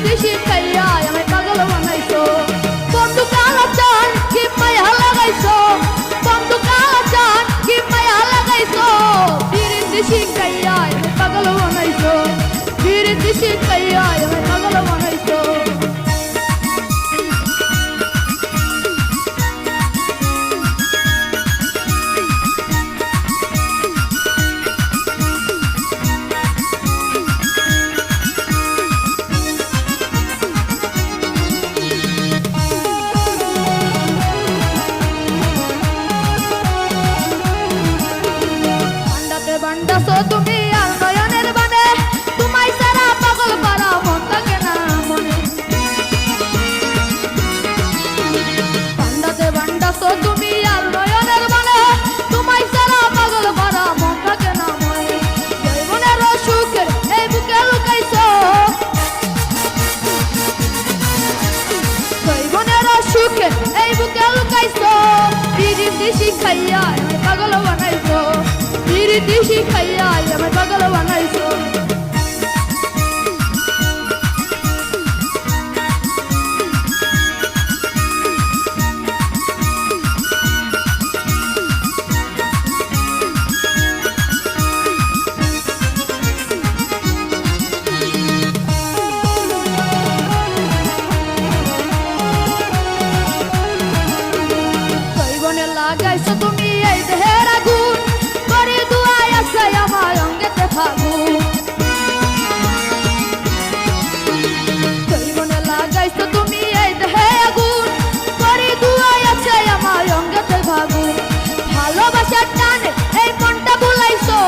পিরিতি শিখাইয়া আমায় পাগল বানাইছো বন্ধু কালাচান কি মায়া লাগাইছো বন্ধু কালাচান কি মায়া লাগাইছো পিরিতি শিখাইয়া আমায় পাগল বানাইছো পিরিতি শিখাইয়া আমায় পাগল বানাইছো বান্দাসো তুমি আর নয়নের বানে তোমায় সারা পাগল পারা মন থাকে না মনে বান্দাতে বান্দাসো তুমি আর নয়নের বানে তোমায় সারা পাগল পারা মন থাকে না মনে জীবনের সুখে এই বুকে লুকাইছো জীবনের সুখে এই বুকে লুকাইছো পিরিতি শিখাইয়া পাগল বানাইছো পিরিতি শিখাইয়া আমায় পাগল বানাইছো জীবনে লাগাইছো তুমি এই দেহের আগুন করে দুয়ায় আছে আমার অঙ্গেতে ফাগুন জীবনে লাগাইছো তুমি এই দেহে আগুন করে দুয়ায় আছে আমার অঙ্গেতে ফাগুন ভালোবাসার টানে এই মনটা ভুলাইছো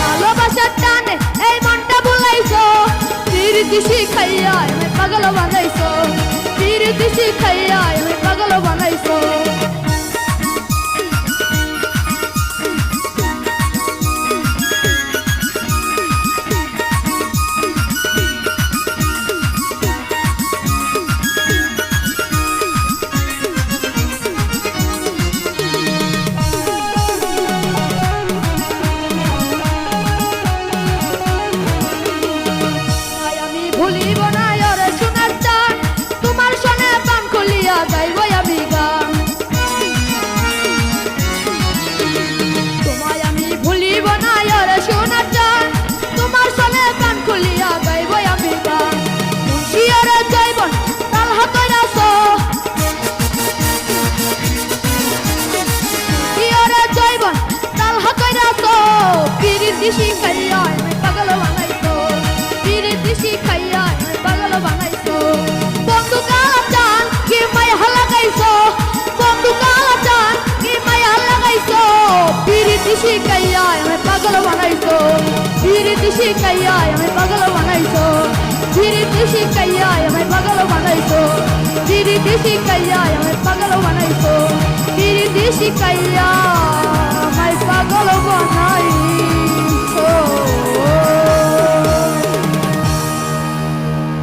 ভালোবাসার টানে এই মনটা ভুলাইছো পিরিতি শিখাইয়া আমায় পাগল বানাইছো পিরিতি শিখাইয়া আমায় পাগল বানাইছো আমি ভুলিব না ওরে সোনার চান তোমার সনে পান খুলিয়া গাইব আমি গান তোমায় আমি ভুলিব না ওরে সোনার চান তোমার সনে পান খুলিয়া গাইব আমি গান মুন্সিয়ারে যাইবন তাল হাতইরাছো মুন্সিয়ারে যাইবন তাল হাতইরাছো পিরিতি শিখাইয়া আমায় পাগল বানাইছো পিরিতি শিখাইয়া আমায় পাগল বানাইছো বন্ধু কালাচান কি মায়া লাগাইছো বন্ধু কালাচান কি মায়া লাগাইছো পিরিতি শিখাইয়া আমায় পাগল বানাইছো পিরিতি শিখাইয়া আমায় পাগল বানাইছো পিরিতি শিখাইয়া আমায় পাগল বানাইছো পিরিতি শিখাইয়া আমায় পাগল বানাইছো পিরিতি শিখাইয়া আমায় পাগল বানাইছো